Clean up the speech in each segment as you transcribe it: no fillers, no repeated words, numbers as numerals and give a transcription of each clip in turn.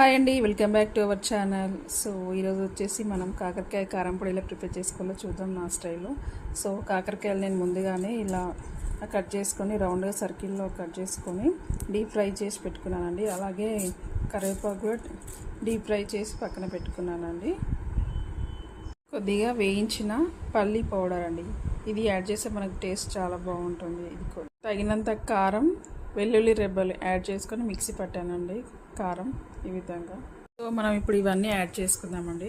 Hi అండి, welcome back to our channel. So ఈరోజు వచ్చేసి మనం కాకరకాయ కారం పొడి ఎలా ప్రిపేర్ చేసుకోవాలో చూద్దాం నా స్టైల్లో. సో కాకరకాయలు నేను ముందుగానే ఇలా కట్ చేసుకొని రౌండ్గా సర్కిల్లో కట్ చేసుకొని డీప్ ఫ్రై చేసి పెట్టుకున్నానండి. అలాగే కరివేపాకు కూడా డీప్ ఫ్రై చేసి పక్కన పెట్టుకున్నానండి. కొద్దిగా వేయించిన పల్లి పౌడర్ అండి, ఇది యాడ్ చేస్తే మనకు టేస్ట్ చాలా బాగుంటుంది. ఇది కూడా తగినంత కారం, వెల్లుల్లి రెబ్బలు యాడ్ చేసుకొని మిక్సీ పట్టానండి కారం ఈ విధంగా. సో మనం ఇప్పుడు ఇవన్నీ యాడ్ చేసుకుందామండి.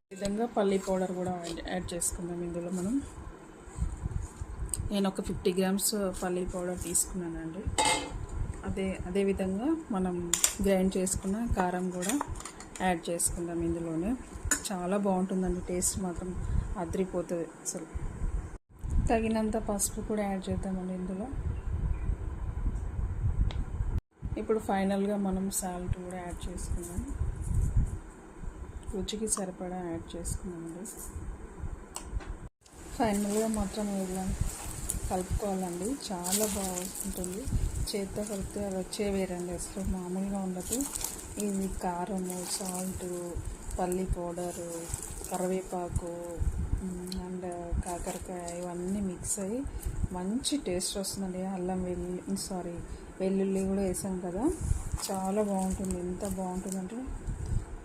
ఈ విధంగా పల్లి పౌడర్ కూడా యాడ్ చేసుకుందాం ఇందులో. నేను ఒక 50 గ్రామ్స్ పల్లి పౌడర్ తీసుకున్నానండి. అదేవిధంగా మనం గ్రైండ్ చేసుకున్న కారం కూడా యాడ్ చేసుకుందాం ఇందులోనే. చాలా బాగుంటుందండి, టేస్ట్ మాత్రం అదిరిపోతుంది అసలు. తగినంత పసుపు కూడా యాడ్ చేద్దామండి ఇందులో. ఇప్పుడు ఫైనల్గా మనం సాల్ట్ కూడా యాడ్ చేసుకుందాం. రుచికి సరిపడా యాడ్ చేసుకుందామండి. ఫైనల్గా మాత్రం ఇలా కలుపుకోవాలండి, చాలా బాగుంటుంది. చేతితో కలిపితే అది వచ్చే వేరండి, అసలు మామూలుగా ఉండదు. ఇది కారము, సాల్ట్, పల్లి పౌడరు, కరివేపాకు అండ్ కాకరకాయ ఇవన్నీ మిక్స్ అయ్యి మంచి టేస్ట్ వస్తుందండి. అల్లం వెల్లుల్లి కూడా వేసాం కదా, చాలా బాగుంటుంది. ఎంత బాగుంటుందంటే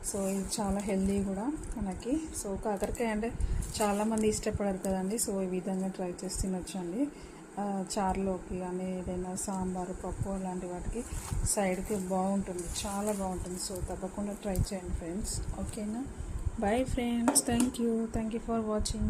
సో ఇది చాలా హెల్దీ కూడా మనకి. సో కాకరకాయ అంటే చాలామంది ఇష్టపడరు కదండి. సో ఈ విధంగా ట్రై చేసి తినొచ్చండి. చారులోకి కానీ ఏదైనా సాంబారు, పప్పు అలాంటి వాటికి సైడ్కి బాగుంటుంది, చాలా బాగుంటుంది. సో తప్పకుండా ట్రై చేయండి ఫ్రెండ్స్. ఓకేనా? Bye friends, thank you for watching.